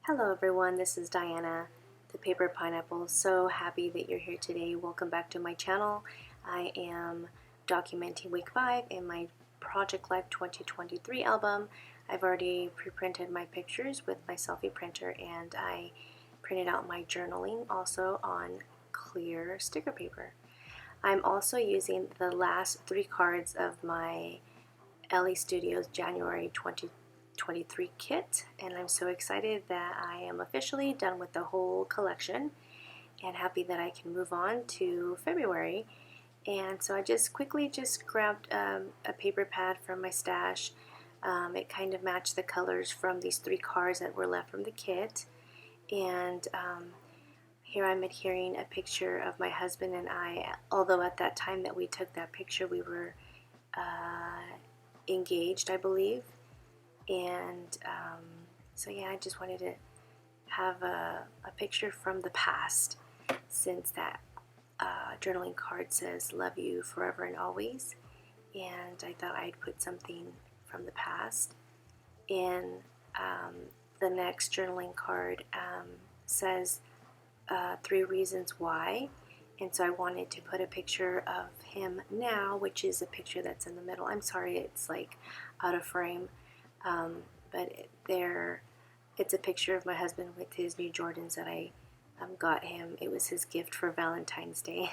Hello everyone, this is Diana, the Paper Pineapple. So happy that you're here today. Welcome back to my channel. I am documenting week 5 in my Project Life 2023 album. I've already pre-printed my pictures with my selfie printer, and I printed out my journaling also on clear sticker paper. I'm also using the last 3 cards of my Elle Studios January 2023 kit, and I'm so excited that I am officially done with the whole collection and happy that I can move on to February. And so I just quickly grabbed a paper pad from my stash. It kind of matched the colors from these 3 cards that were left from the kit, and here I'm adhering a picture of my husband and I, although at that time that we took that picture we were engaged, I believe. And so yeah, I just wanted to have a picture from the past, since that journaling card says love you forever and always, and I thought I'd put something from the past. And the next journaling card says 3 reasons why, and so I wanted to put a picture of him now, which is a picture that's in the middle. I'm sorry it's like out of frame, but it's a picture of my husband with his new Jordans that I got him. It was his gift for Valentine's Day.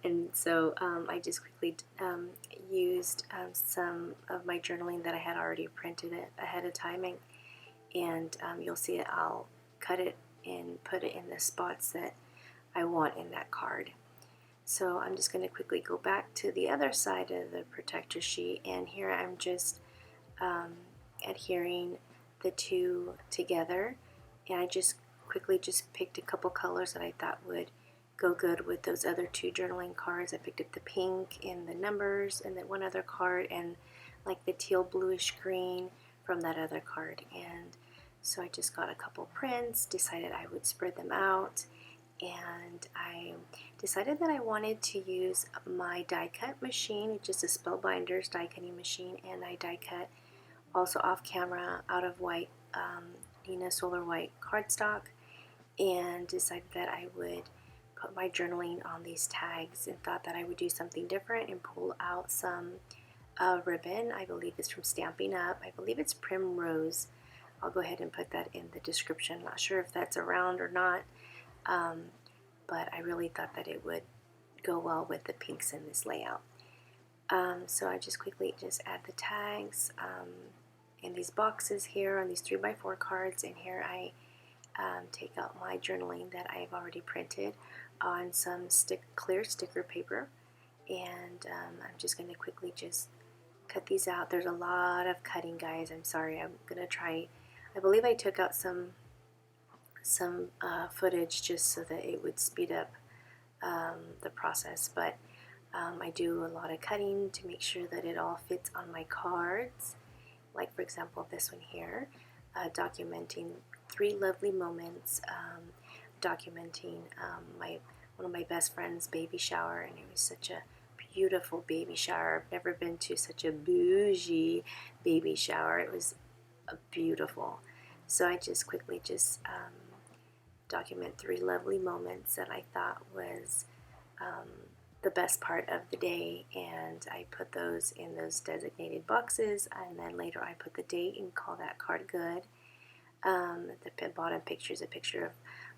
And so I just quickly used some of my journaling that I had already printed it ahead of time, and you'll see it. I'll cut it and put it in the spots that I want in that card. So I'm just going to quickly go back to the other side of the protector sheet, and here I'm just adhering the 2 together, and I just quickly picked a couple colors that I thought would go good with those other 2 journaling cards. I picked up the pink and the numbers, and then one other card, and like the teal bluish green from that other card. And so I just got a couple prints, decided I would spread them out, and I decided that I wanted to use my die cut machine, which is a Spellbinders die cutting machine, and I die cut also off camera out of white Nina Solar white cardstock, and decided that I would put my journaling on these tags, and thought that I would do something different and pull out some ribbon. I believe it's from Stampin'Up. I believe it's Primrose. I'll go ahead and put that in the description. Not sure if that's around or not, but I really thought that it would go well with the pinks in this layout. So I just quickly add the tags in these boxes here on these 3x4 cards, and here I take out my journaling that I've already printed on some clear sticker paper, and I'm just going to quickly cut these out. There's a lot of cutting, guys. I'm sorry. I'm going to try. I believe I took out some footage just so that it would speed up the process, but I do a lot of cutting to make sure that it all fits on my cards. Like for example this one here, documenting 3 lovely moments, documenting one of my best friend's baby shower, and it was such a beautiful baby shower. I've never been to such a bougie baby shower. It was beautiful. So I just quickly document 3 lovely moments that I thought was the best part of the day, and I put those in those designated boxes, and then later I put the date and call that card good. The bottom picture is a picture of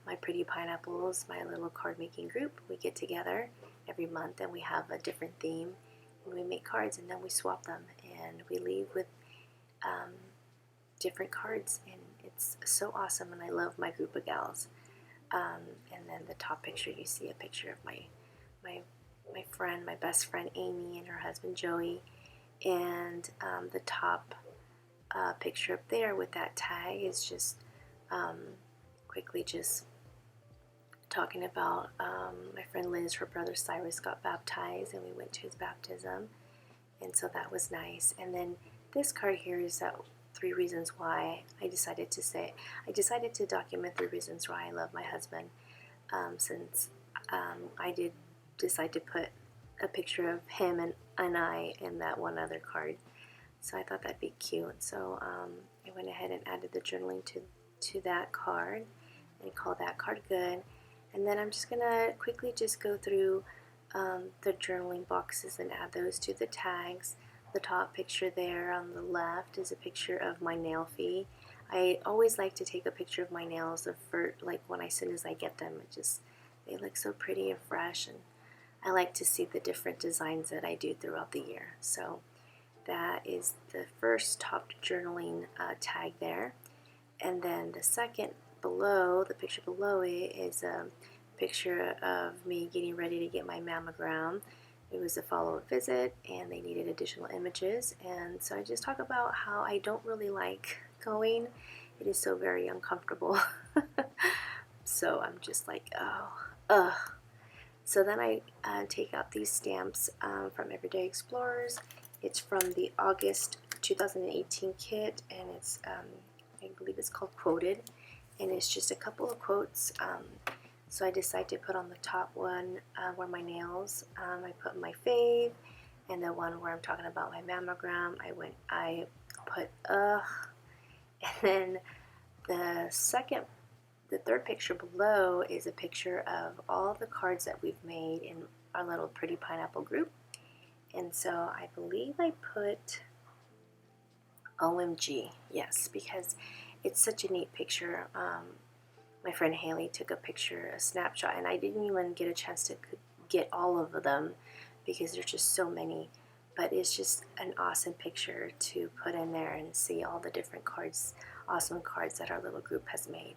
my pretty pineapples, my little card making group. We get together every month and we have a different theme, and we make cards, and then we swap them, and we leave with different cards, and it's so awesome, and I love my group of gals. And then the top picture, you see a picture of my friend, my best friend Amy, and her husband Joey, and the top picture up there with that tag is just quickly talking about my friend Liz. Her brother Cyrus got baptized, and we went to his baptism, and so that was nice. And then this card here is that 3 reasons why I decided to document 3 reasons why I love my husband, since I did decide to put a picture of him and I in that one other card. So I thought that'd be cute. So I went ahead and added the journaling to to that card and call that card good. And then I'm just going to quickly just go through the journaling boxes and add those to the tags. The top picture there on the left is a picture of my nail fee. I always like to take a picture of my nails like as soon as I get them. They look so pretty and fresh, and I like to see the different designs that I do throughout the year. So that is the first top journaling tag there. And then the second below, the picture below it is a picture of me getting ready to get my mammogram. It was a follow-up visit and they needed additional images, and so I just talk about how I don't really like going. It is so very uncomfortable. So I'm just like, oh, ugh. So then I take out these stamps from Everyday Explorers. It's from the August 2018 kit, and it's I believe it's called Quoted, and it's just a couple of quotes. So I decided to put on the top one where my nails, I put my fave, and the one where I'm talking about my mammogram, I put ugh, and then the third picture below is a picture of all the cards that we've made in our little Pretty Pineapple group, and so I believe I put OMG, yes, because it's such a neat picture. My friend Haley took a snapshot, and I didn't even get a chance to get all of them because there's just so many, but it's just an awesome picture to put in there and see all the different cards, awesome cards that our little group has made.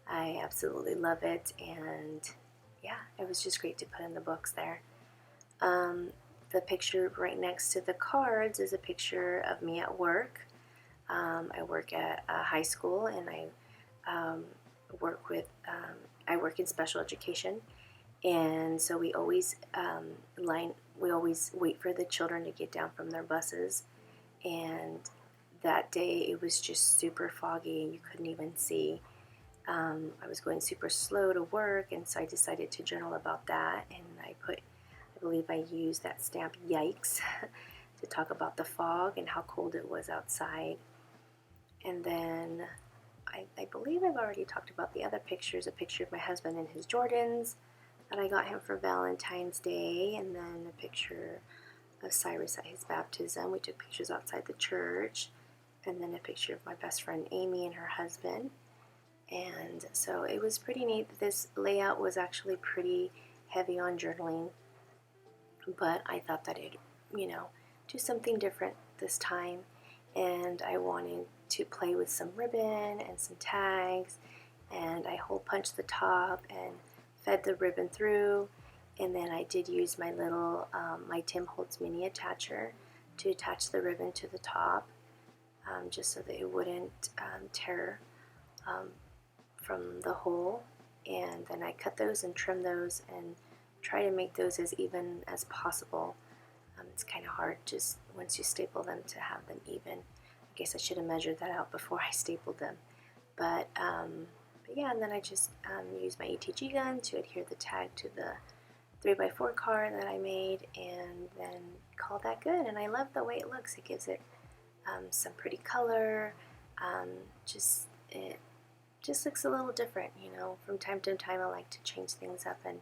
I absolutely love it, and yeah, it was just great to put in the books there. The picture right next to the cards is a picture of me at work. I work at a high school, and I work in special education, and so we always wait for the children to get down from their buses, and that day it was just super foggy and you couldn't even see. I was going super slow to work, and so I decided to journal about that, and I believe I used that stamp Yikes to talk about the fog and how cold it was outside. And then I believe I've already talked about the other pictures, a picture of my husband in his Jordans that I got him for Valentine's Day, and then a picture of Cyrus at his baptism. We took pictures outside the church, and then a picture of my best friend Amy and her husband. And so it was pretty neat. This layout was actually pretty heavy on journaling, but I thought that it'd, do something different this time, and I wanted to play with some ribbon and some tags, and I hole punched the top and fed the ribbon through, and then I did use my little my Holtz Mini attacher to attach the ribbon to the top, just so that it wouldn't tear from the hole. And then I cut those and trim those and try to make those as even as possible. It's kind of hard just once you staple them to have them even. I guess I should have measured that out before I stapled them. But yeah, and then I just used my ETG gun to adhere the tag to the 3x4 card that I made, and then call that good. And I love the way it looks. It gives it some pretty color. It just looks a little different, From time to time I like to change things up and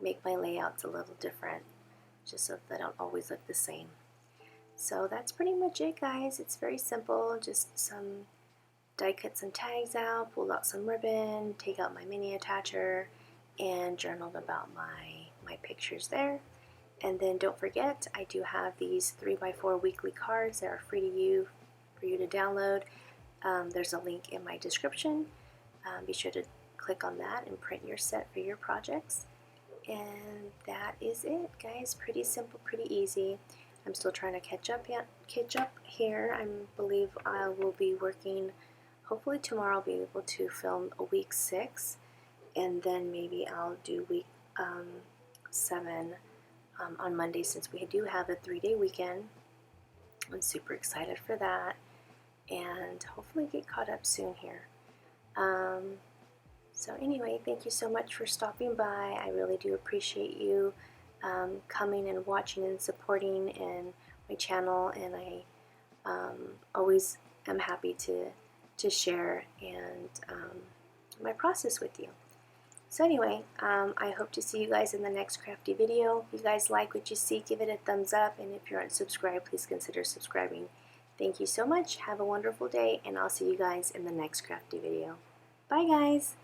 make my layouts a little different, just so they don't always look the same. So that's pretty much it, guys. It's very simple. Just some die cut some tags out, pulled out some ribbon, take out my mini attacher, and journaled about my pictures there. And then don't forget, I do have these 3x4 weekly cards that are free to you for you to download. There's a link in my description. Be sure to click on that and print your set for your projects. And that is it, guys. Pretty simple, pretty easy. I'm still trying to catch up here. I believe I will be working, hopefully tomorrow I'll be able to film a week 6, and then maybe I'll do week 7 on Monday, since we do have a 3-day weekend. I'm super excited for that, and hopefully get caught up soon here. So anyway, thank you so much for stopping by. I really do appreciate you coming and watching and supporting in my channel, and I always am happy to to share and my process with you. So anyway, I hope to see you guys in the next crafty video. If you guys like what you see, give it a thumbs up, and if you're unsubscribed, please consider subscribing. Thank you so much. Have a wonderful day, and I'll see you guys in the next crafty video. Bye guys!